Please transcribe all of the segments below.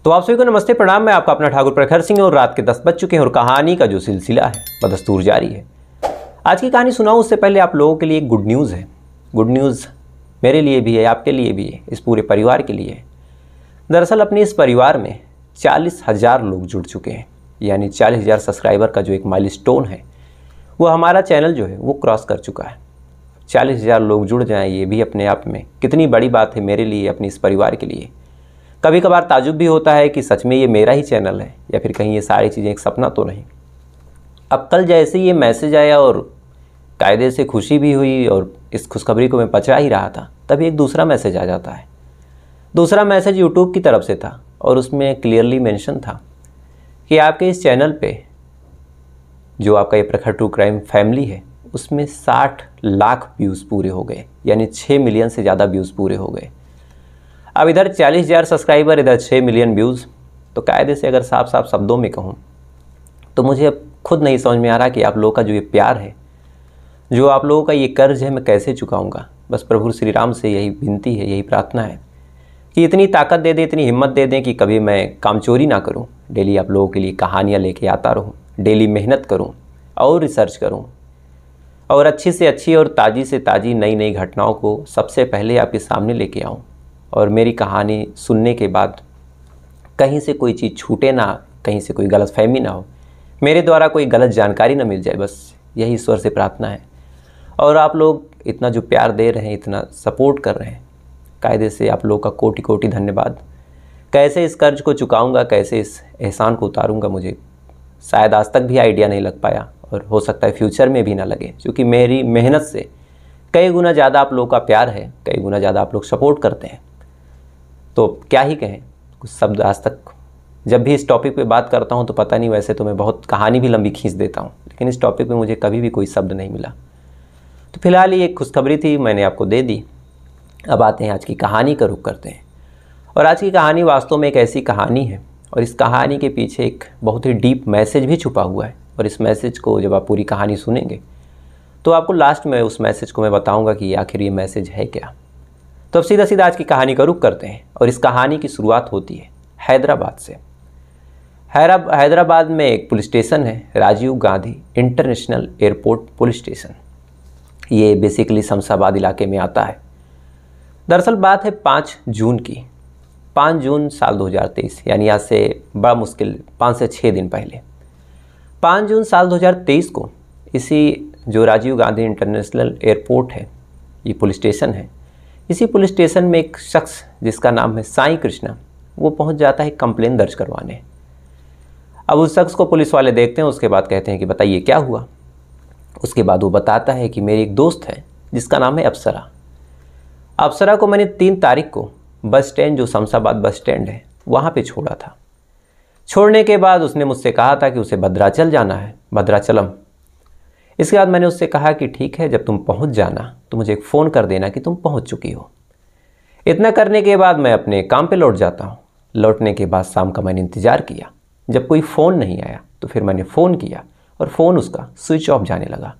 तो आप सभी को नमस्ते प्रणाम। मैं आपका अपना ठाकुर प्रखर सिंह और रात के 10 बज चुके हैं और कहानी का जो सिलसिला है बदस्तूर जारी है। आज की कहानी सुनाऊं उससे पहले आप लोगों के लिए एक गुड न्यूज़ है। गुड न्यूज़ मेरे लिए भी है, आपके लिए भी है, इस पूरे परिवार के लिए है। दरअसल अपने इस परिवार में 40,000 लोग जुड़ चुके हैं, यानी 40,000 सब्सक्राइबर का जो एक माइलस्टोन है वो हमारा चैनल जो है वो क्रॉस कर चुका है। 40,000 लोग जुड़ जाएं, ये भी अपने आप में कितनी बड़ी बात है मेरे लिए, अपने इस परिवार के लिए। कभी कभार ताजुब भी होता है कि सच में ये मेरा ही चैनल है या फिर कहीं ये सारी चीज़ें एक सपना तो नहीं। अब कल जैसे ही ये मैसेज आया और कायदे से खुशी भी हुई और इस खुशखबरी को मैं पचा ही रहा था, तभी एक दूसरा मैसेज आ जाता है। दूसरा मैसेज यूट्यूब की तरफ से था और उसमें क्लियरली मेंशन था कि आपके इस चैनल पे जो आपका ये प्रखर ट्रू क्राइम फैमिली है उसमें 60 लाख व्यूज़ पूरे हो गए, यानी 6 मिलियन से ज़्यादा व्यूज़ पूरे हो गए। अब इधर 40,000 सब्सक्राइबर, इधर 6 मिलियन व्यूज़। तो कायदे से अगर साफ साफ शब्दों में कहूँ तो मुझे अब खुद नहीं समझ में आ रहा कि आप लोगों का जो ये प्यार है, जो आप लोगों का ये कर्ज है, मैं कैसे चुकाऊँगा। बस प्रभु श्री राम से यही विनती है, यही प्रार्थना है कि इतनी ताकत दे दें, इतनी हिम्मत दे दें कि कभी मैं कामचोरी ना करूँ। डेली आप लोगों के लिए कहानियाँ लेके आता रहूँ, डेली मेहनत करूँ और रिसर्च करूँ और अच्छी से अच्छी और ताज़ी से ताज़ी नई नई घटनाओं को सबसे पहले आपके सामने लेके आऊँ। और मेरी कहानी सुनने के बाद कहीं से कोई चीज़ छूटे ना, कहीं से कोई गलतफहमी ना हो, मेरे द्वारा कोई गलत जानकारी ना मिल जाए, बस यही ईश्वर से प्रार्थना है। और आप लोग इतना जो प्यार दे रहे हैं, इतना सपोर्ट कर रहे हैं, कायदे से आप लोग का कोटि कोटि धन्यवाद। कैसे इस कर्ज को चुकाऊंगा, कैसे इस एहसान को उतारूंगा, मुझे शायद आज तक भी आइडिया नहीं लग पाया और हो सकता है फ्यूचर में भी ना लगे, क्योंकि मेरी मेहनत से कई गुना ज़्यादा आप लोगों का प्यार है, कई गुना ज़्यादा आप लोग सपोर्ट करते हैं। तो क्या ही कहें, कुछ शब्द आज तक जब भी इस टॉपिक पे बात करता हूँ तो पता नहीं, वैसे तो मैं बहुत कहानी भी लंबी खींच देता हूँ, लेकिन इस टॉपिक पे मुझे कभी भी कोई शब्द नहीं मिला। तो फिलहाल ये एक खुशखबरी थी, मैंने आपको दे दी। अब आते हैं आज की कहानी का रुख करते हैं। और आज की कहानी वास्तव में एक ऐसी कहानी है और इस कहानी के पीछे एक बहुत ही डीप मैसेज भी छुपा हुआ है। और इस मैसेज को जब आप पूरी कहानी सुनेंगे तो आपको लास्ट में उस मैसेज को मैं बताऊँगा कि आखिर ये मैसेज है क्या। तो अब सीधा सीधा आज की कहानी का रुख करते हैं और इस कहानी की शुरुआत होती है हैदराबाद से। हैदराबाद में एक पुलिस स्टेशन है, Rajiv Gandhi international airport police station. ये बेसिकली शमशाबाद इलाके में आता है। दरअसल बात है 5 जून की, 5 जून साल 2023, यानी आज से बड़ा मुश्किल 5 से 6 दिन पहले 5 जून साल 2023 को इसी जो राजीव गांधी इंटरनेशनल एयरपोर्ट है, ये पुलिस स्टेशन है, इसी पुलिस स्टेशन में एक शख्स जिसका नाम है साईं कृष्णा, वो पहुंच जाता है कंप्लेन दर्ज करवाने। अब उस शख्स को पुलिस वाले देखते हैं, उसके बाद कहते हैं कि बताइए क्या हुआ। उसके बाद वो बताता है कि मेरी एक दोस्त है जिसका नाम है अप्सरा। अप्सरा को मैंने 3 तारीख को बस स्टैंड, जो शमशाबाद बस स्टैंड है, वहाँ पे छोड़ा था। छोड़ने के बाद उसने मुझसे कहा था कि उसे भद्राचल जाना है, भद्राचलम। इसके बाद मैंने उससे कहा कि ठीक है, जब तुम पहुंच जाना तो मुझे एक फ़ोन कर देना कि तुम पहुंच चुकी हो। इतना करने के बाद मैं अपने काम पे लौट जाता हूं। लौटने के बाद शाम का मैंने इंतज़ार किया। जब कोई फ़ोन नहीं आया तो फिर मैंने फ़ोन किया और फ़ोन उसका स्विच ऑफ जाने लगा।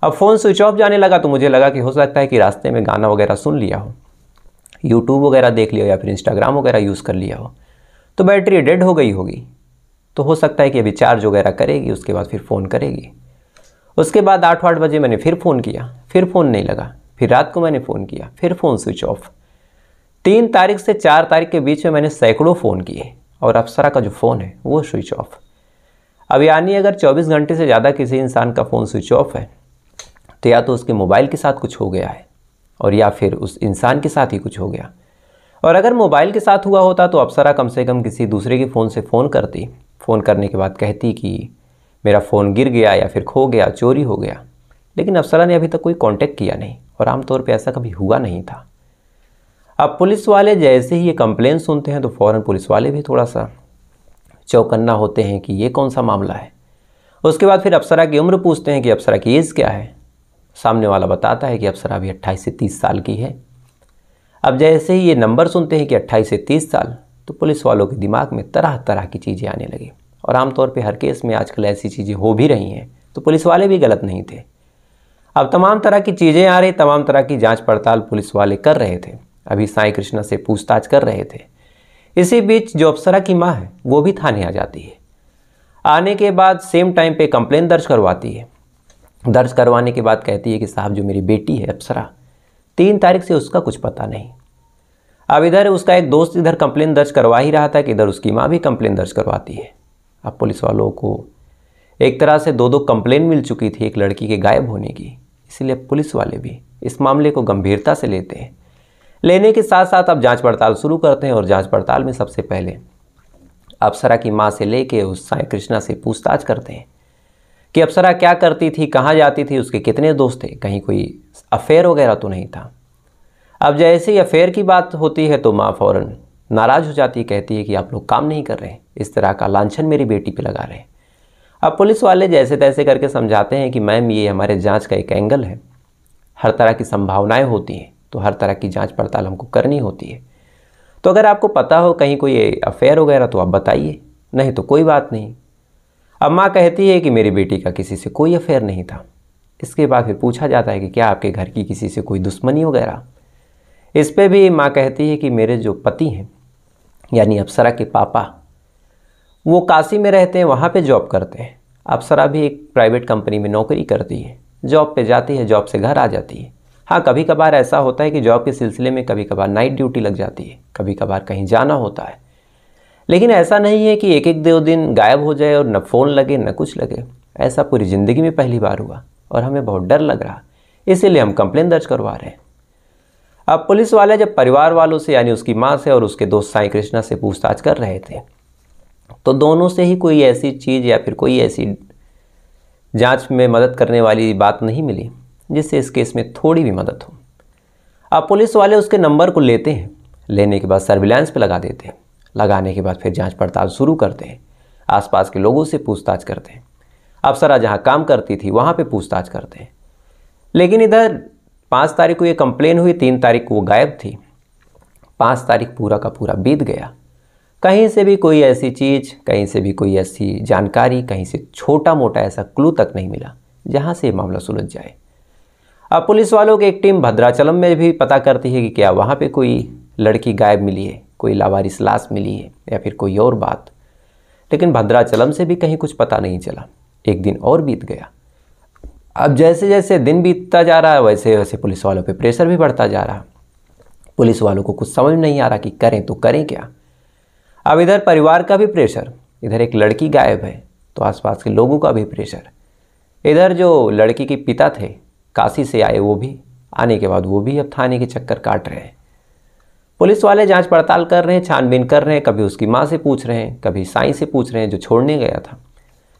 अब फ़ोन स्विच ऑफ जाने लगा तो मुझे लगा कि हो सकता है कि रास्ते में गाना वगैरह सुन लिया हो, यूट्यूब वगैरह देख लिया या फिर इंस्टाग्राम वगैरह यूज़ कर लिया हो, तो बैटरी डेड हो गई होगी। तो हो सकता है कि अभी चार्ज वगैरह करेगी, उसके बाद फिर फ़ोन करेगी। उसके बाद 8 बजे मैंने फिर फ़ोन किया, फिर फ़ोन नहीं लगा। फिर रात को मैंने फ़ोन किया, फिर फ़ोन स्विच ऑफ। 3 तारीख से 4 तारीख के बीच में मैंने सैकड़ों फ़ोन किए और अप्सरा का जो फ़ोन है वो स्विच ऑफ। अब यानी अगर 24 घंटे से ज़्यादा किसी इंसान का फ़ोन स्विच ऑफ है तो या तो उसके मोबाइल के साथ कुछ हो गया है और या फिर उस इंसान के साथ ही कुछ हो गया। और अगर मोबाइल के साथ हुआ होता तो अप्सरा कम से कम किसी दूसरे के फ़ोन से फ़ोन करती। फ़ोन करने के बाद कहती कि मेरा फ़ोन गिर गया या फिर खो गया, चोरी हो गया। लेकिन अप्सरा ने अभी तक कोई कांटेक्ट किया नहीं और आमतौर पे ऐसा कभी हुआ नहीं था। अब पुलिस वाले जैसे ही ये कंप्लेन सुनते हैं तो फ़ौरन पुलिस वाले भी थोड़ा सा चौकन्ना होते हैं कि ये कौन सा मामला है। उसके बाद फिर अप्सरा की उम्र पूछते हैं कि अप्सरा की एज क्या है। सामने वाला बताता है कि अप्सरा अभी 28 से 30 साल की है। अब जैसे ही ये नंबर सुनते हैं कि 28 से 30 साल, तो पुलिस वालों के दिमाग में तरह तरह की चीज़ें आने लगी। और आमतौर पे हर केस में आजकल ऐसी चीज़ें हो भी रही हैं, तो पुलिस वाले भी गलत नहीं थे। अब तमाम तरह की चीज़ें आ रही, तमाम तरह की जांच पड़ताल पुलिस वाले कर रहे थे। अभी साईं कृष्णा से पूछताछ कर रहे थे। इसी बीच जो अप्सरा की माँ है वो भी थाने आ जाती है। आने के बाद सेम टाइम पे कंप्लेन दर्ज करवाती है। दर्ज करवाने के बाद कहती है कि साहब जो मेरी बेटी है अप्सरा, 3 तारीख से उसका कुछ पता नहीं। अब इधर उसका एक दोस्त इधर कंप्लेन दर्ज करवा ही रहा था कि इधर उसकी माँ भी कंप्लेन दर्ज करवाती है। अब पुलिस वालों को एक तरह से 2 कंप्लेन मिल चुकी थी एक लड़की के गायब होने की, इसलिए पुलिस वाले भी इस मामले को गंभीरता से लेते हैं। लेने के साथ साथ अब जांच पड़ताल शुरू करते हैं और जांच पड़ताल में सबसे पहले अप्सरा की माँ से लेके उस साई कृष्णा से पूछताछ करते हैं कि अप्सरा क्या करती थी, कहाँ जाती थी, उसके कितने दोस्त थे, कहीं कोई अफेयर वगैरह तो नहीं था। अब जैसे ही अफेयर की बात होती है तो माँ फ़ौरन नाराज़ हो जाती है, कहती है कि आप लोग काम नहीं कर रहे हैं, इस तरह का लांछन मेरी बेटी पे लगा रहे हैं। अब पुलिस वाले जैसे तैसे करके समझाते हैं कि मैम ये हमारे जांच का एक एंगल है, हर तरह की संभावनाएं होती हैं, तो हर तरह की जांच पड़ताल हमको करनी होती है। तो अगर आपको पता हो कहीं कोई अफेयर वगैरह तो आप बताइए, नहीं तो कोई बात नहीं। अब माँ कहती है कि मेरी बेटी का किसी से कोई अफेयर नहीं था। इसके बाद फिर पूछा जाता है कि क्या आपके घर की किसी से कोई दुश्मनी वगैरह। इस पे भी माँ कहती है कि मेरे जो पति हैं यानी अप्सरा के पापा, वो काशी में रहते हैं, वहाँ पे जॉब करते हैं। अप्सरा भी एक प्राइवेट कंपनी में नौकरी करती है, जॉब पे जाती है, जॉब से घर आ जाती है। हाँ, कभी कभार ऐसा होता है कि जॉब के सिलसिले में कभी कभार नाइट ड्यूटी लग जाती है, कभी कभार कहीं जाना होता है, लेकिन ऐसा नहीं है कि एक एक 2 दिन गायब हो जाए और न फ़ोन लगे न कुछ लगे। ऐसा पूरी ज़िंदगी में पहली बार हुआ और हमें बहुत डर लग रहा, इसीलिए हम कंप्लेन दर्ज करवा रहे हैं। अब पुलिस वाले जब परिवार वालों से यानी उसकी माँ से और उसके दोस्त साई कृष्णा से पूछताछ कर रहे थे तो दोनों से ही कोई ऐसी चीज़ या फिर कोई ऐसी जांच में मदद करने वाली बात नहीं मिली जिससे इस केस में थोड़ी भी मदद हो। अब पुलिस वाले उसके नंबर को लेते हैं, लेने के बाद सर्विलांस पे लगा देते हैं। लगाने के बाद फिर जांच पड़ताल शुरू करते हैं, आसपास के लोगों से पूछताछ करते हैं, अप्सरा जहां काम करती थी वहां पे पूछताछ करते हैं। लेकिन इधर 5 तारीख को ये कंप्लेन हुई, 3 तारीख को वो गायब थी, 5 तारीख पूरा का पूरा बीत गया। कहीं से भी कोई ऐसी चीज़, कहीं से भी कोई ऐसी जानकारी, कहीं से छोटा मोटा ऐसा क्लू तक नहीं मिला जहां से ये मामला सुलझ जाए। अब पुलिस वालों की एक टीम भद्राचलम में भी पता करती है कि क्या वहाँ पे कोई लड़की गायब मिली है, कोई लावारिस लाश मिली है या फिर कोई और बात, लेकिन भद्राचलम से भी कहीं कुछ पता नहीं चला। एक दिन और बीत गया। अब जैसे जैसे दिन बीतता जा रहा है वैसे वैसे पुलिस वालों पे प्रेशर भी बढ़ता जा रहा। पुलिस वालों को कुछ समझ नहीं आ रहा कि करें तो करें क्या। अब इधर परिवार का भी प्रेशर, इधर एक लड़की गायब है तो आसपास के लोगों का भी प्रेशर, इधर जो लड़की के पिता थे काशी से आए वो भी, आने के बाद वो भी अब थाने के चक्कर काट रहे हैं। पुलिस वाले जांच पड़ताल कर रहे हैं, छानबीन कर रहे हैं, कभी उसकी माँ से पूछ रहे हैं, कभी साईं से पूछ रहे हैं जो छोड़ने गया था,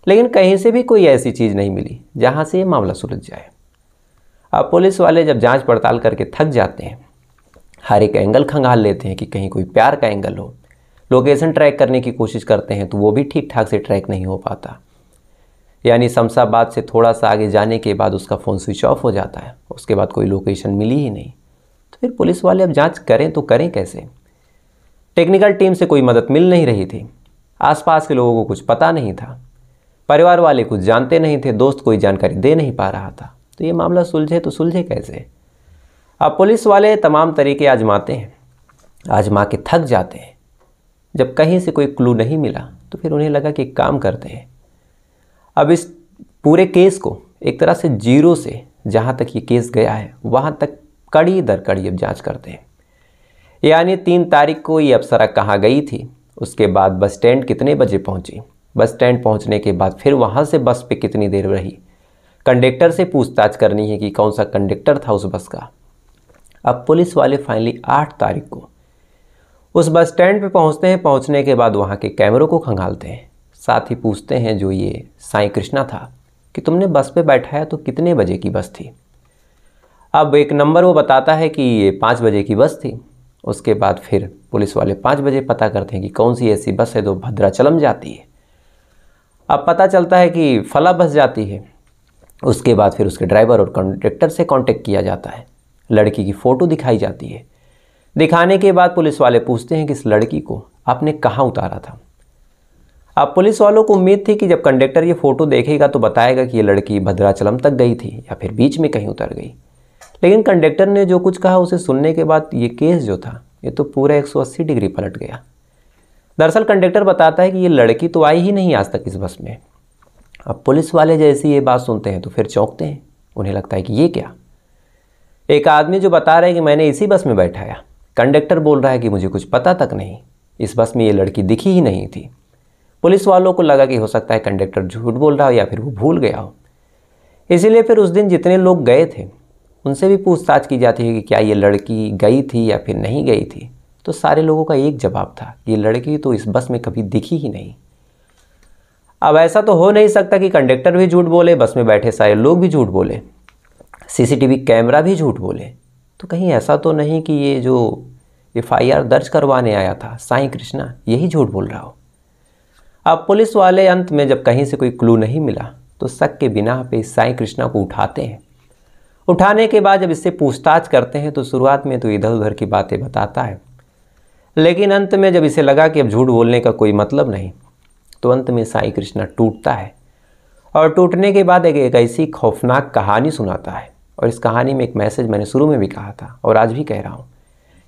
लेकिन कहीं से भी कोई ऐसी चीज़ नहीं मिली जहाँ से ये मामला सुलझ जाए। अब पुलिस वाले जब जांच पड़ताल करके थक जाते हैं, हर एक एंगल खंगाल लेते हैं कि कहीं कोई प्यार का एंगल हो, लोकेशन ट्रैक करने की कोशिश करते हैं तो वो भी ठीक ठाक से ट्रैक नहीं हो पाता, यानी शमशाबाद से थोड़ा सा आगे जाने के बाद उसका फ़ोन स्विच ऑफ हो जाता है, उसके बाद कोई लोकेशन मिली ही नहीं। तो फिर पुलिस वाले अब जांच करें तो करें कैसे। टेक्निकल टीम से कोई मदद मिल नहीं रही थी, आसपास के लोगों को कुछ पता नहीं था, परिवार वाले कुछ जानते नहीं थे, दोस्त कोई जानकारी दे नहीं पा रहा था, तो ये मामला सुलझे तो सुलझे कैसे। अब पुलिस वाले तमाम तरीके आजमाते हैं, आजमा के थक जाते हैं। जब कहीं से कोई क्लू नहीं मिला तो फिर उन्हें लगा कि एक काम करते हैं, अब इस पूरे केस को एक तरह से जीरो से जहाँ तक ये केस गया है वहाँ तक कड़ी दर कड़ी अब जांच करते हैं। यानी 3 तारीख को ये अप्सरा कहाँ गई थी, उसके बाद बस स्टैंड कितने बजे पहुँची, बस स्टैंड पहुँचने के बाद फिर वहाँ से बस पे कितनी देर रही, कंडक्टर से पूछताछ करनी है कि कौन सा कंडक्टर था उस बस का। अब पुलिस वाले फाइनली 8 तारीख को उस बस स्टैंड पे पहुँचते हैं। पहुँचने के बाद वहाँ के कैमरों को खंगालते हैं, साथ ही पूछते हैं जो ये साई कृष्णा था कि तुमने बस पे बैठाया तो कितने बजे की बस थी। अब एक नंबर वो बताता है कि ये 5 बजे की बस थी। उसके बाद फिर पुलिस वाले 5 बजे पता करते हैं कि कौन सी ऐसी बस है जो भद्राचलम जाती है। अब पता चलता है कि फला बस जाती है। उसके बाद फिर उसके ड्राइवर और कंडक्टर से कांटेक्ट किया जाता है, लड़की की फ़ोटो दिखाई जाती है। दिखाने के बाद पुलिस वाले पूछते हैं कि इस लड़की को आपने कहाँ उतारा था। अब पुलिस वालों को उम्मीद थी कि जब कंडक्टर ये फ़ोटो देखेगा तो बताएगा कि ये लड़की भद्राचलम तक गई थी या फिर बीच में कहीं उतर गई, लेकिन कंडक्टर ने जो कुछ कहा उसे सुनने के बाद ये केस जो था ये तो पूरा 180 डिग्री पलट गया। दरअसल कंडक्टर बताता है कि ये लड़की तो आई ही नहीं आज तक इस बस में। अब पुलिस वाले जैसे ये बात सुनते हैं तो फिर चौंकते हैं, उन्हें लगता है कि ये क्या। एक आदमी जो बता रहा है कि मैंने इसी बस में बैठाया, कंडक्टर बोल रहा है कि मुझे कुछ पता तक नहीं, इस बस में ये लड़की दिखी ही नहीं थी। पुलिस वालों को लगा कि हो सकता है कंडक्टर झूठ बोल रहा हो या फिर वो भूल गया हो। इसीलिए फिर उस दिन जितने लोग गए थे उनसे भी पूछताछ की जाती है कि क्या ये लड़की गई थी या फिर नहीं गई थी। तो सारे लोगों का एक जवाब था, ये लड़की तो इस बस में कभी दिखी ही नहीं। अब ऐसा तो हो नहीं सकता कि कंडक्टर भी झूठ बोले, बस में बैठे सारे लोग भी झूठ बोले, सीसीटीवी कैमरा भी झूठ बोले। तो कहीं ऐसा तो नहीं कि ये जो FIR दर्ज करवाने आया था साईं कृष्णा, यही झूठ बोल रहा हो। अब पुलिस वाले अंत में जब कहीं से कोई क्लू नहीं मिला तो शक के बिना पे साईं कृष्णा को उठाते हैं। उठाने के बाद जब इससे पूछताछ करते हैं तो शुरुआत में तो इधर उधर की बातें बताता है, लेकिन अंत में जब इसे लगा कि अब झूठ बोलने का कोई मतलब नहीं तो अंत में साईं कृष्णा टूटता है। और टूटने के बाद एक ऐसी खौफनाक कहानी सुनाता है। और इस कहानी में एक मैसेज मैंने शुरू में भी कहा था और आज भी कह रहा हूँ,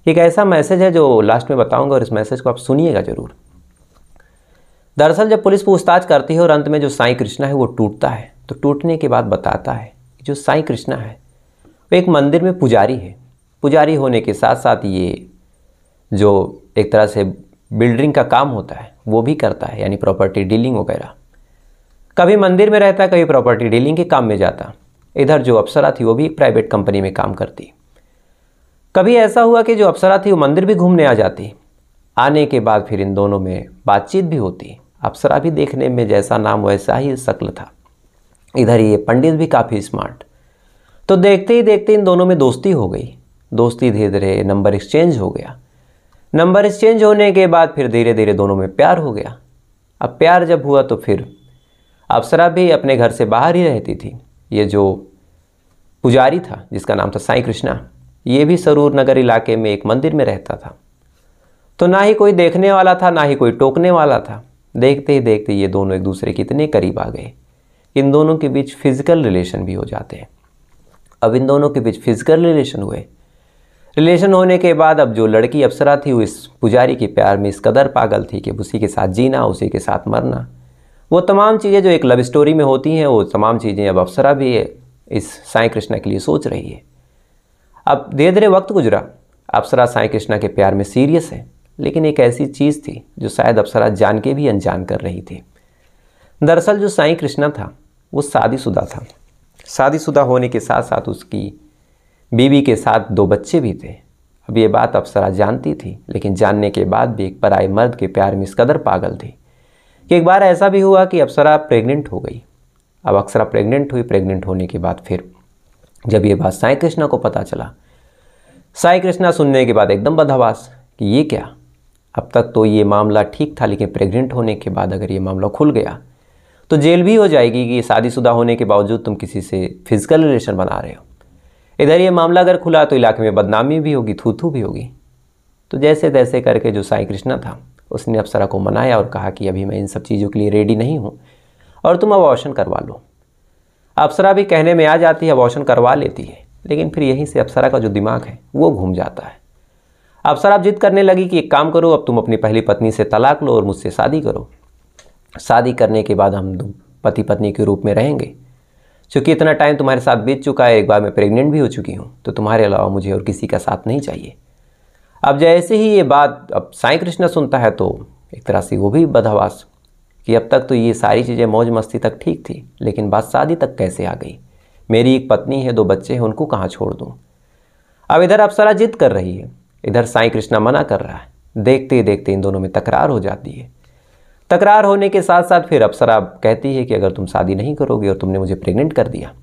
एक ऐसा मैसेज है जो लास्ट में बताऊँगा और इस मैसेज को आप सुनिएगा ज़रूर। दरअसल जब पुलिस पूछताछ करती है और अंत में जो साईं कृष्णा है वो टूटता है, तो टूटने के बाद बताता है कि जो साईं कृष्णा है वो एक मंदिर में पुजारी है। पुजारी होने के साथ साथ ये जो एक तरह से बिल्डिंग का काम होता है वो भी करता है, यानी प्रॉपर्टी डीलिंग वगैरह। कभी मंदिर में रहता, कभी प्रॉपर्टी डीलिंग के काम में जाता। इधर जो अप्सरा थी वो भी प्राइवेट कंपनी में काम करती। कभी ऐसा हुआ कि जो अप्सरा थी वो मंदिर भी घूमने आ जाती। आने के बाद फिर इन दोनों में बातचीत भी होती। अप्सरा भी देखने में जैसा नाम वैसा ही शक्ल था, इधर ये पंडित भी काफ़ी स्मार्ट। तो देखते ही देखते इन दोनों में दोस्ती हो गई। दोस्ती धीरे धीरे नंबर एक्सचेंज हो गया। नंबर एक्सचेंज होने के बाद फिर धीरे धीरे दोनों में प्यार हो गया। अब प्यार जब हुआ तो फिर अप्सरा भी अपने घर से बाहर ही रहती थी। ये जो पुजारी था जिसका नाम था साईं कृष्णा, ये भी सरूर नगर इलाके में एक मंदिर में रहता था। तो ना ही कोई देखने वाला था ना ही कोई टोकने वाला था। देखते ही देखते ये दोनों एक दूसरे के इतने करीब आ गए, इन दोनों के बीच फिजिकल रिलेशन भी हो जाते हैं। अब इन दोनों के बीच फिजिकल रिलेशन हुए। रिलेशन होने के बाद अब जो लड़की अप्सरा थी वो इस पुजारी के प्यार में इस कदर पागल थी कि उसी के साथ जीना, उसी के साथ मरना, वो तमाम चीज़ें जो एक लव स्टोरी में होती हैं वो तमाम चीज़ें अब अप्सरा भी इस साईं कृष्णा के लिए सोच रही है। अब धीरे धीरे वक्त गुजरा। अप्सरा साईं कृष्णा के प्यार में सीरियस है, लेकिन एक ऐसी चीज़ थी जो शायद अप्सरा जान के भी अनजान कर रही थी। दरअसल जो साईं कृष्णा था वो शादीशुदा था। शादीशुदा होने के साथ साथ उसकी बीवी के साथ 2 बच्चे भी थे। अब ये बात अप्सरा जानती थी, लेकिन जानने के बाद भी एक पराये मर्द के प्यार में इस कदर पागल थी कि एक बार ऐसा भी हुआ कि अप्सरा प्रेग्नेंट हो गई। अब अप्सरा प्रेग्नेंट हुई। प्रेग्नेंट होने के बाद फिर जब ये बात साईं कृष्णा को पता चला, साईं कृष्णा सुनने के बाद एकदम बदहवास कि ये क्या, अब तक तो ये मामला ठीक था, लेकिन प्रेग्नेंट होने के बाद अगर ये मामला खुल गया तो जेल भी हो जाएगी कि शादीशुदा होने के बावजूद तुम किसी से फिजिकल रिलेशन बना रहे हो। इधर ये मामला अगर खुला तो इलाके में बदनामी भी होगी, थू-थू भी होगी। तो जैसे तैसे करके जो साईं कृष्णा था उसने अप्सरा को मनाया और कहा कि अभी मैं इन सब चीज़ों के लिए रेडी नहीं हूँ और तुम अबॉर्शन करवा लो। अप्सरा भी कहने में आ जाती है, अबॉर्शन करवा लेती है, लेकिन फिर यहीं से अप्सरा का जो दिमाग है वो घूम जाता है। अप्सरा अब जिद करने लगी कि एक काम करो, अब तुम अपनी पहली पत्नी से तलाक लो और मुझसे शादी करो। शादी करने के बाद हम पति पत्नी के रूप में रहेंगे। चूँकि इतना टाइम तुम्हारे साथ बीत चुका है, एक बार मैं प्रेग्नेंट भी हो चुकी हूँ, तो तुम्हारे अलावा मुझे और किसी का साथ नहीं चाहिए। अब जैसे ही ये बात अब साईं कृष्णा सुनता है तो एक तरह से वो भी बदहवास कि अब तक तो ये सारी चीज़ें मौज मस्ती तक ठीक थी, लेकिन बात शादी तक कैसे आ गई। मेरी एक पत्नी है, 2 बच्चे हैं, उनको कहाँ छोड़ दूँ। अब इधर अप्सरा जिद कर रही है, इधर साईं कृष्णा मना कर रहा है। देखते ही देखते इन दोनों में तकरार हो जाती है। तकरार होने के साथ साथ फिर अप्सरा कहती है कि अगर तुम शादी नहीं करोगे और तुमने मुझे प्रेग्नेंट कर दिया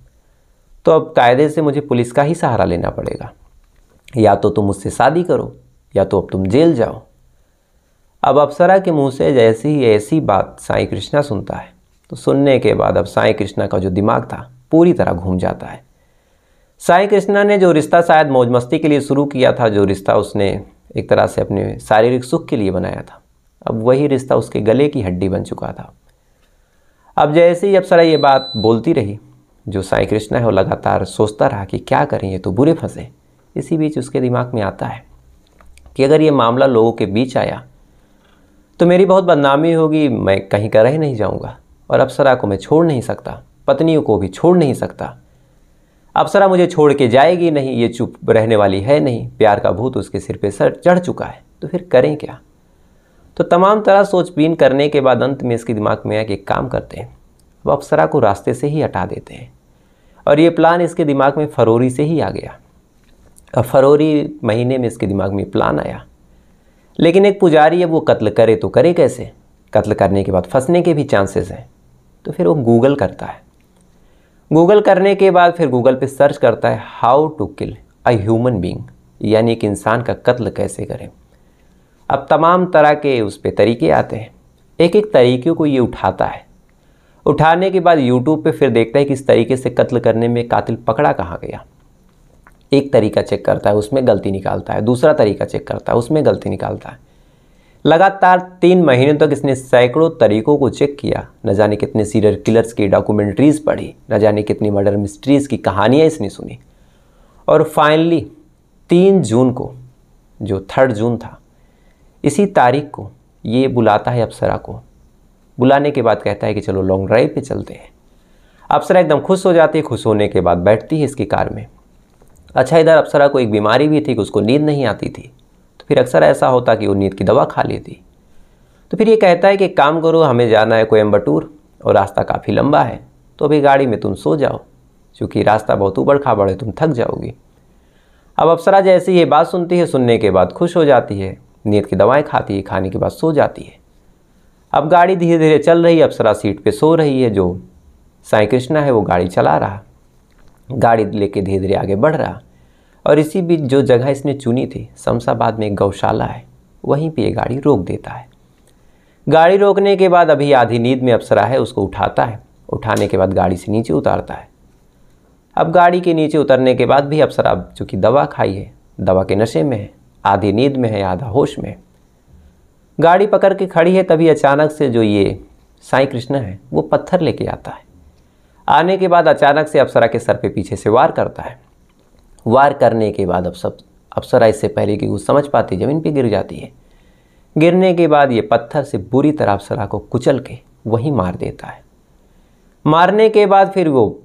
तो अब कायदे से मुझे पुलिस का ही सहारा लेना पड़ेगा। या तो तुम मुझसे शादी करो या तो अब तुम जेल जाओ। अब अप्सरा के मुंह से जैसी ही ऐसी बात साईं कृष्णा सुनता है तो सुनने के बाद अब साईं कृष्णा का जो दिमाग था पूरी तरह घूम जाता है। साईं कृष्णा ने जो रिश्ता शायद मौज मस्ती के लिए शुरू किया था, जो रिश्ता उसने एक तरह से अपने शारीरिक सुख के लिए बनाया था, अब वही रिश्ता उसके गले की हड्डी बन चुका था। अब जैसे ही अप्सरा ये बात बोलती रही, जो साईं कृष्णा है वो लगातार सोचता रहा कि क्या करें, ये तो बुरे फंसे। इसी बीच उसके दिमाग में आता है कि अगर ये मामला लोगों के बीच आया तो मेरी बहुत बदनामी होगी, मैं कहीं का रह नहीं जाऊंगा और अप्सरा को मैं छोड़ नहीं सकता, पत्नियों को भी छोड़ नहीं सकता। अप्सरा मुझे छोड़ के जाएगी नहीं, ये चुप रहने वाली है नहीं, प्यार का भूत उसके सिर पे सर चढ़ चुका है, तो फिर करें क्या। तो तमाम तरह सोचबीन करने के बाद अंत में इसके दिमाग में आया कि एक काम करते हैं, अब अप्सरा को रास्ते से ही हटा देते हैं। और ये प्लान इसके दिमाग में फरवरी से ही आ गया। अब फरवरी महीने में इसके दिमाग में प्लान आया, लेकिन एक पुजारी अब वो कत्ल करे तो करे कैसे, कत्ल करने के बाद फंसने के भी चांसेस हैं। तो फिर वो गूगल करता है, गूगल करने के बाद फिर गूगल पे सर्च करता है how to kill a human being, यानी एक इंसान का कत्ल कैसे करें। अब तमाम तरह के उस पे तरीके आते हैं, एक एक तरीके को ये उठाता है। उठाने के बाद यूट्यूब पे फिर देखता है कि इस तरीके से कत्ल करने में कातिल पकड़ा कहाँ गया। एक तरीका चेक करता है, उसमें गलती निकालता है, दूसरा तरीका चेक करता है, उसमें गलती निकालता है। लगातार 3 महीने तक इसने सैकड़ों तरीकों को चेक किया, न जाने कितने सीरियल किलर्स की डॉक्यूमेंट्रीज पढ़ी, न जाने कितनी मर्डर मिस्ट्रीज़ की कहानियाँ इसने सुनी। और फाइनली 3 जून को, जो 3 जून था, इसी तारीख को ये बुलाता है अप्सरा को। बुलाने के बाद कहता है कि चलो लॉन्ग ड्राइव पे चलते हैं। अप्सरा एकदम खुश हो जाती है, खुश होने के बाद बैठती है इसकी कार में। अच्छा, इधर अप्सरा को एक बीमारी भी थी कि उसको नींद नहीं आती थी, तो फिर अक्सर ऐसा होता कि वो नींद की दवा खा लेती। तो फिर ये कहता है कि एक काम करो, हमें जाना है कोयम्बटूर और रास्ता काफ़ी लंबा है, तो अभी गाड़ी में तुम सो जाओ, क्योंकि रास्ता बहुत ऊबड़ खाबड़ है, तुम थक जाओगी। अब अप्सरा जैसे ये बात सुनती है, सुनने के बाद खुश हो जाती है, नींद की दवाएं खाती है, खाने के बाद सो जाती है। अब गाड़ी धीरे धीरे चल रही है, अप्सरा सीट पे सो रही है, जो साईं कृष्णा है वो गाड़ी चला रहा, गाड़ी लेके धीरे धीरे आगे बढ़ रहा। और इसी बीच जो जगह इसने चुनी थी, शमशाबाद में एक गौशाला है, वहीं पे ये गाड़ी रोक देता है। गाड़ी रोकने के बाद अभी आधी नींद में अप्सरा है, उसको उठाता है, उठाने के बाद गाड़ी से नीचे उतारता है। अब गाड़ी के नीचे उतरने के बाद भी अप्सरा चूँकि दवा खाई है, दवा के नशे में है, आधी नींद में है, आधा होश में है। गाड़ी पकड़ के खड़ी है, तभी अचानक से जो ये साईं कृष्ण है वो पत्थर लेके आता है। आने के बाद अचानक से अप्सरा के सर पे पीछे से वार करता है। वार करने के बाद अब अप्सरा इससे पहले कि कुछ समझ पाती ज़मीन पे गिर जाती है। गिरने के बाद ये पत्थर से बुरी तरह अप्सरा को कुचल के वहीं मार देता है। मारने के बाद फिर वो,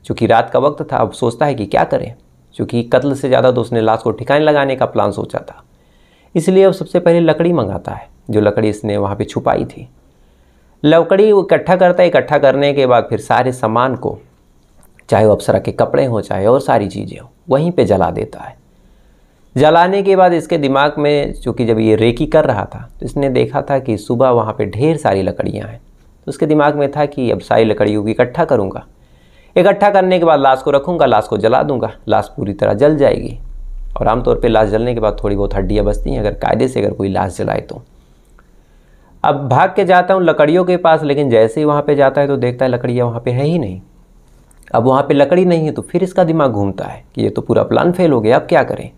चूँकि रात का वक्त था, अब सोचता है कि क्या करें, चूँकि कत्ल से ज़्यादा तो उसने लाश को ठिकाने लगाने का प्लान सोचा था। इसलिए अब सबसे पहले लकड़ी मंगाता है, जो लकड़ी इसने वहाँ पे छुपाई थी। लकड़ी वो इकट्ठा करता है, इकट्ठा करने के बाद फिर सारे सामान को, चाहे वो अप्सरा के कपड़े हों चाहे और सारी चीज़ें हों, वहीं पे जला देता है। जलाने के बाद इसके दिमाग में, चूँकि जब ये रेकी कर रहा था तो इसने देखा था कि सुबह वहाँ पे ढेर सारी लकड़ियाँ हैं, तो उसके दिमाग में था कि अब सारी लकड़ियों की इकट्ठा करूँगा, इकट्ठा करने के बाद लाश को रखूँगा, लाश को जला दूँगा, लाश पूरी तरह जल जाएगी। और आमतौर पे लाश जलने के बाद थोड़ी बहुत हड्डियाँ बचती हैं, अगर कायदे से अगर कोई लाश जलाए तो। अब भाग के जाता हूँ लकड़ियों के पास, लेकिन जैसे ही वहाँ पे जाता है तो देखता है लकड़ियाँ वहाँ पे है ही नहीं। अब वहाँ पे लकड़ी नहीं है तो फिर इसका दिमाग घूमता है कि ये तो पूरा प्लान फेल हो गया, अब क्या करें।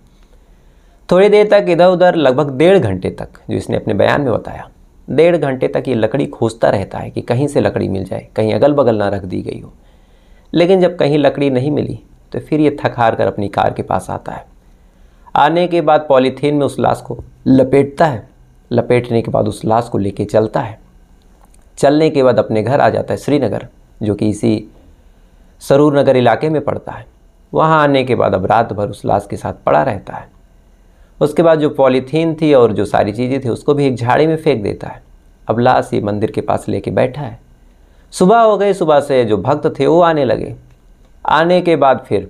थोड़ी देर तक इधर उधर, लगभग 1.5 घंटे तक, जो इसने अपने बयान में बताया, 1.5 घंटे तक ये लकड़ी खोजता रहता है कि कहीं से लकड़ी मिल जाए, कहीं अगल बगल ना रख दी गई हो। लेकिन जब कहीं लकड़ी नहीं मिली तो फिर ये थक हार कर अपनी कार के पास आता है। आने के बाद पॉलीथीन में उस लाश को लपेटता है, लपेटने के बाद उस लाश को लेके चलता है। चलने के बाद अपने घर आ जाता है श्रीनगर, जो कि इसी सरूर नगर इलाके में पड़ता है। वहाँ आने के बाद अब रात भर उस लाश के साथ पड़ा रहता है। उसके बाद जो पॉलीथीन थी और जो सारी चीज़ें थी उसको भी एक झाड़ी में फेंक देता है। अब लाश ये मंदिर के पास लेके बैठा है। सुबह हो गई, सुबह से जो भक्त थे वो आने लगे। आने के बाद फिर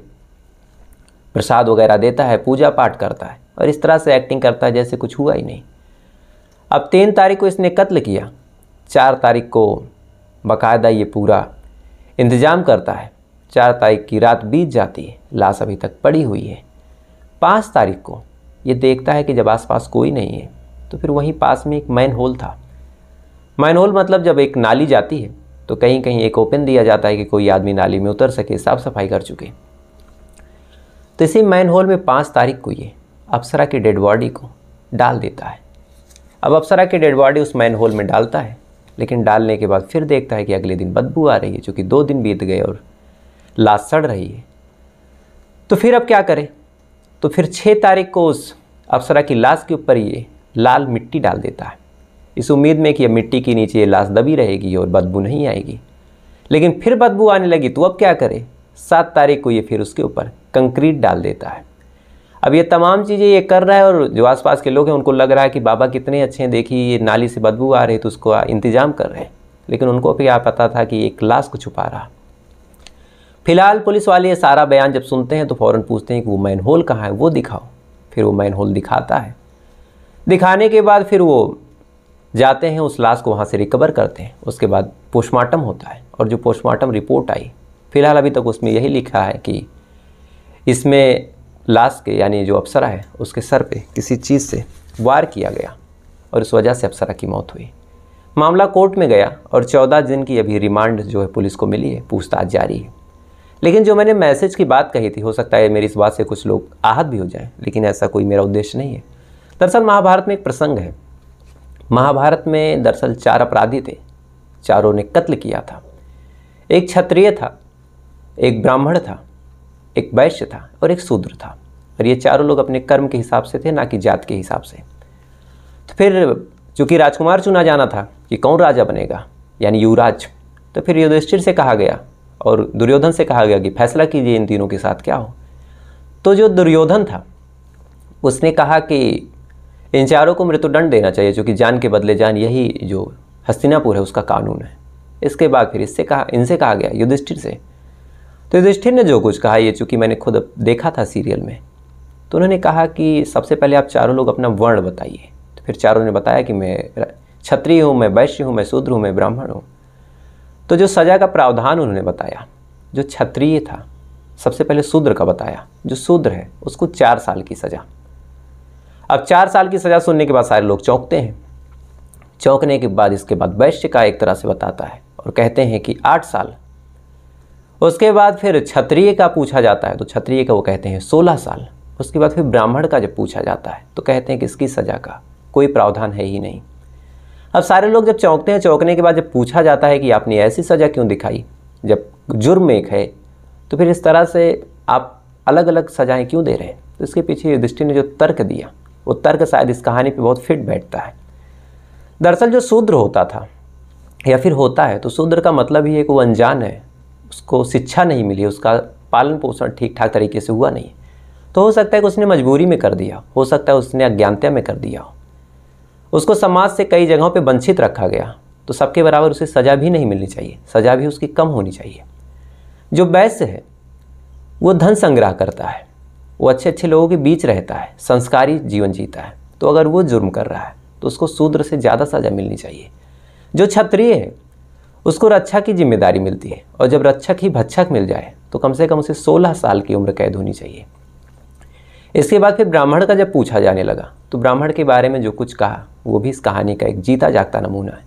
प्रसाद वगैरह देता है, पूजा पाठ करता है और इस तरह से एक्टिंग करता है जैसे कुछ हुआ ही नहीं। अब 3 तारीख को इसने कत्ल किया, 4 तारीख को बाकायदा ये पूरा इंतज़ाम करता है। 4 तारीख की रात बीत जाती है, लाश अभी तक पड़ी हुई है। 5 तारीख को ये देखता है कि जब आसपास कोई नहीं है तो फिर वहीं पास में एक मैन होल था। मैन होल मतलब जब एक नाली जाती है तो कहीं कहीं एक ओपन दिया जाता है कि कोई आदमी नाली में उतर सके, साफ़ सफाई कर चुके। तो इसी मैन होल में 5 तारीख को ये अप्सरा की डेड बॉडी को डाल देता है। अब अप्सरा की डेड बॉडी उस मैन होल में डालता है, लेकिन डालने के बाद फिर देखता है कि अगले दिन बदबू आ रही है, चूँकि 2 दिन बीत गए और लाश सड़ रही है। तो फिर अब क्या करे, तो फिर 6 तारीख को उस अप्सरा की लाश के ऊपर ये लाल मिट्टी डाल देता है। इस उम्मीद में कि अब मिट्टी के नीचे ये लाश दबी रहेगी और बदबू नहीं आएगी। लेकिन फिर बदबू आने लगी तो अब क्या करे? 7 तारीख को ये फिर उसके ऊपर कंक्रीट डाल देता है। अब ये तमाम चीज़ें ये कर रहा है और जो आसपास के लोग हैं उनको लग रहा है कि बाबा कितने अच्छे हैं, देखिए ये नाली से बदबू आ रही है तो उसको इंतजाम कर रहे हैं। लेकिन उनको भी क्या पता था कि एक लाश को छुपा रहा। फिलहाल पुलिस वाले ये सारा बयान जब सुनते हैं तो फ़ौरन पूछते हैं कि वो मैन होल कहाँ है, वो दिखाओ। फिर वो मैन होल दिखाता है। दिखाने के बाद फिर वो जाते हैं, उस लाश को वहाँ से रिकवर करते हैं। उसके बाद पोस्टमार्टम होता है और जो पोस्टमार्टम रिपोर्ट आई, फिलहाल अभी तक उसमें यही लिखा है कि इसमें लाश के यानी जो अप्सरा है उसके सर पे किसी चीज़ से वार किया गया और इस वजह से अप्सरा की मौत हुई। मामला कोर्ट में गया और 14 दिन की अभी रिमांड जो है पुलिस को मिली है, पूछताछ जारी है। लेकिन जो मैंने मैसेज की बात कही थी, हो सकता है मेरी इस बात से कुछ लोग आहत भी हो जाएं, लेकिन ऐसा कोई मेरा उद्देश्य नहीं है। दरअसल महाभारत में एक प्रसंग है। महाभारत में दरअसल 4 अपराधी थे, चारों ने कत्ल किया था। एक क्षत्रिय था, एक ब्राह्मण था, एक वैश्य था और एक शूद्र था। और ये चारों लोग अपने कर्म के हिसाब से थे, ना कि जात के हिसाब से। तो फिर चूँकि राजकुमार चुना जाना था कि कौन राजा बनेगा, यानी युवराज, तो फिर युधिष्ठिर से कहा गया और दुर्योधन से कहा गया कि फैसला कीजिए इन तीनों के साथ क्या हो। तो जो दुर्योधन था उसने कहा कि इन चारों को मृत्युदंड देना चाहिए, क्योंकि जान के बदले जान, यही जो हस्तिनापुर है उसका कानून है। इसके बाद फिर इनसे कहा गया युधिष्ठिर से। तो युधिष्ठिर ने जो कुछ कहा, ये चूँकि मैंने खुद देखा था सीरियल में, तो उन्होंने कहा कि सबसे पहले आप चारों लोग अपना वर्ण बताइए। तो फिर चारों ने बताया कि मैं क्षत्रिय हूँ, मैं वैश्य हूँ, मैं शूद्र हूँ, मैं ब्राह्मण हूँ। तो जो सज़ा का प्रावधान उन्होंने बताया, जो क्षत्रिय था सबसे पहले शूद्र का बताया। जो शूद्र है उसको 4 साल की सज़ा। अब 4 साल की सज़ा सुनने के बाद सारे लोग चौंकते हैं। चौंकने के बाद इसके बाद वैश्य का एक तरह से बताता है और कहते हैं कि 8 साल। उसके बाद फिर क्षत्रिय का पूछा जाता है तो क्षत्रिय का वो कहते हैं 16 साल। उसके बाद फिर ब्राह्मण का जब पूछा जाता है तो कहते हैं कि इसकी सज़ा का कोई प्रावधान है ही नहीं। अब सारे लोग जब चौंकते हैं, चौंकने के बाद जब पूछा जाता है कि आपने ऐसी सज़ा क्यों दिखाई, जब जुर्म एक है, तो फिर इस तरह से आप अलग अलग सज़ाएं क्यों दे रहे हैं। तो इसके पीछे युधिष्ठिर ने जो तर्क दिया, वो तर्क शायद इस कहानी पे बहुत फिट बैठता है। दरअसल जो शूद्र होता था या फिर होता है, तो शूद्र का मतलब ही है कि वो अनजान है, उसको शिक्षा नहीं मिली, उसका पालन पोषण ठीक ठाक तरीके से हुआ नहीं। तो हो सकता है कि उसने मजबूरी में कर दिया, हो सकता है उसने अज्ञानता में कर दिया हो, उसको समाज से कई जगहों पे वंचित रखा गया। तो सबके बराबर उसे सज़ा भी नहीं मिलनी चाहिए, सज़ा भी उसकी कम होनी चाहिए। जो वैश्य है वो धन संग्रह करता है, वो अच्छे अच्छे लोगों के बीच रहता है, संस्कारी जीवन जीता है। तो अगर वो जुर्म कर रहा है तो उसको शूद्र से ज़्यादा सज़ा मिलनी चाहिए। जो क्षत्रिय है उसको रक्षा की जिम्मेदारी मिलती है, और जब रक्षक ही भक्षक मिल जाए तो कम से कम उसे 16 साल की उम्र कैद होनी चाहिए। इसके बाद फिर ब्राह्मण का जब पूछा जाने लगा तो ब्राह्मण के बारे में जो कुछ कहा वो भी इस कहानी का एक जीता जागता नमूना है।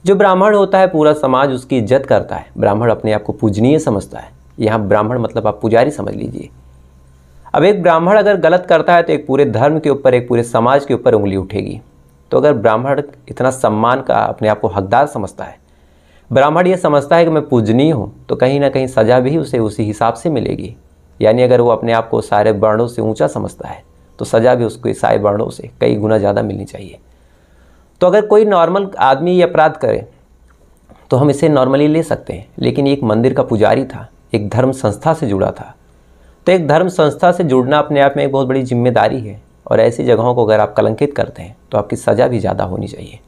जो ब्राह्मण होता है पूरा समाज उसकी इज्जत करता है। ब्राह्मण अपने आप को पूजनीय समझता है। यहाँ ब्राह्मण मतलब आप पुजारी समझ लीजिए। अब एक ब्राह्मण अगर गलत करता है तो एक पूरे धर्म के ऊपर, एक पूरे समाज के ऊपर उंगली उठेगी। तो अगर ब्राह्मण इतना सम्मान का अपने आप को हकदार समझता है, ब्राह्मण ये समझता है कि मैं पूजनीय हूँ, तो कहीं ना कहीं सज़ा भी उसे उसी हिसाब से मिलेगी। यानी अगर वो अपने आप को सारे वर्णों से ऊंचा समझता है तो सज़ा भी उसको सारे वर्णों से कई गुना ज़्यादा मिलनी चाहिए। तो अगर कोई नॉर्मल आदमी ये अपराध करे तो हम इसे नॉर्मली ले सकते हैं, लेकिन एक मंदिर का पुजारी था, एक धर्म संस्था से जुड़ा था। तो एक धर्म संस्था से जुड़ना अपने आप में एक बहुत बड़ी जिम्मेदारी है, और ऐसी जगहों को अगर आप कलंकित करते हैं तो आपकी सज़ा भी ज़्यादा होनी चाहिए।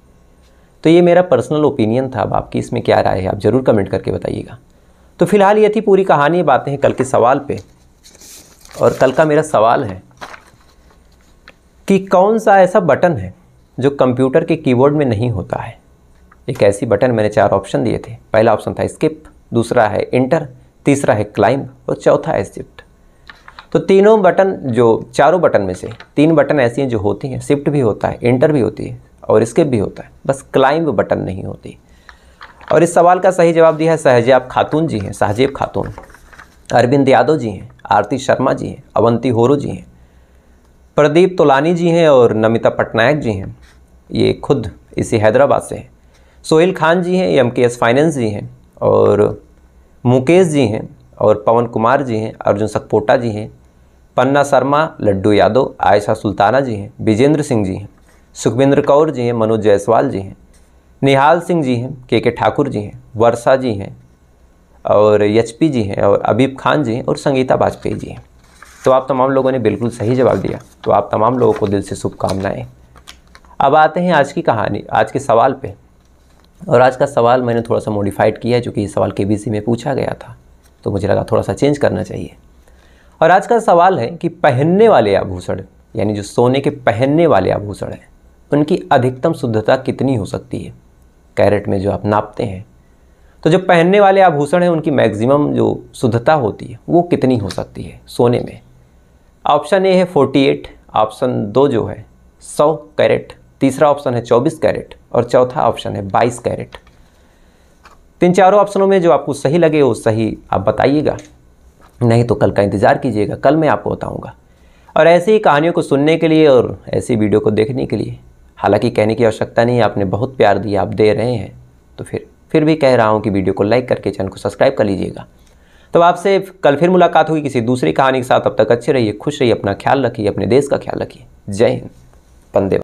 तो ये मेरा पर्सनल ओपिनियन था। अब आपकी इसमें क्या राय है आप ज़रूर कमेंट करके बताइएगा। तो फिलहाल ये थी पूरी कहानी, बातें हैं कल के सवाल पे। और कल का मेरा सवाल है कि कौन सा ऐसा बटन है जो कंप्यूटर के कीबोर्ड में नहीं होता है। एक ऐसी बटन, मैंने 4 ऑप्शन दिए थे। पहला ऑप्शन था स्किप, दूसरा है इंटर, तीसरा है क्लाइंब और चौथा है शिफ्ट। तो तीनों बटन, जो चारों बटन में से 3 बटन ऐसी हैं जो होती हैं। शिफ्ट भी होता है, इंटर भी होती है और स्किप भी होता है, बस क्लाइंब बटन नहीं होती। और इस सवाल का सही जवाब दिया है सहजेब खातून जी हैं, सहजेब खातून। अरविंद यादव जी हैं, आरती शर्मा जी हैं, अवंती होरो जी हैं, प्रदीप तोलानी जी हैं और नमिता पटनायक जी हैं, ये खुद इसी हैदराबाद से हैं। सोहेल खान जी हैं, MKS फाइनेंस जी हैं, और मुकेश जी हैं, और पवन कुमार जी हैं, अर्जुन सकपोटा जी हैं, पन्ना शर्मा, लड्डू यादव, आयशा सुल्ताना जी हैं, विजेंद्र सिंह जी हैं, सुखविंद्र कौर जी हैं, मनोज जायसवाल जी हैं, निहाल सिंह जी हैं, के ठाकुर जी हैं, वर्षा जी हैं और एचपी जी हैं और अबीब खान जी हैं और संगीता वाजपेयी जी हैं। तो आप तमाम लोगों ने बिल्कुल सही जवाब दिया, तो आप तमाम लोगों को दिल से शुभकामनाएं। अब आते हैं आज की कहानी, आज के सवाल पे। और आज का सवाल मैंने थोड़ा सा मॉडिफाइड किया है, क्योंकि ये सवाल केबीसी में पूछा गया था, तो मुझे लगा थोड़ा सा चेंज करना चाहिए। और आज का सवाल है कि पहनने वाले आभूषण, यानी जो सोने के पहनने वाले आभूषण हैं, उनकी अधिकतम शुद्धता कितनी हो सकती है? कैरेट में जो आप नापते हैं, तो जो पहनने वाले आभूषण हैं उनकी मैक्सिमम जो शुद्धता होती है वो कितनी हो सकती है सोने में? ऑप्शन ए है 48, ऑप्शन 2 जो है 100 कैरेट, तीसरा ऑप्शन है 24 कैरेट और चौथा ऑप्शन है 22 कैरेट। तीन चारों ऑप्शनों में जो आपको सही लगे वो सही आप बताइएगा, नहीं तो कल का इंतज़ार कीजिएगा, कल मैं आपको बताऊंगा। और ऐसी ही कहानियों को सुनने के लिए और ऐसी वीडियो को देखने के लिए, हालांकि कहने की आवश्यकता नहीं है, आपने बहुत प्यार दिया, आप दे रहे हैं, तो फिर भी कह रहा हूँ कि वीडियो को लाइक करके चैनल को सब्सक्राइब कर लीजिएगा। तो आपसे कल फिर मुलाकात होगी किसी दूसरी कहानी के साथ। तब तक अच्छे रहिए, खुश रहिए, अपना ख्याल रखिए, अपने देश का ख्याल रखिए। जय हिंद, वंदे।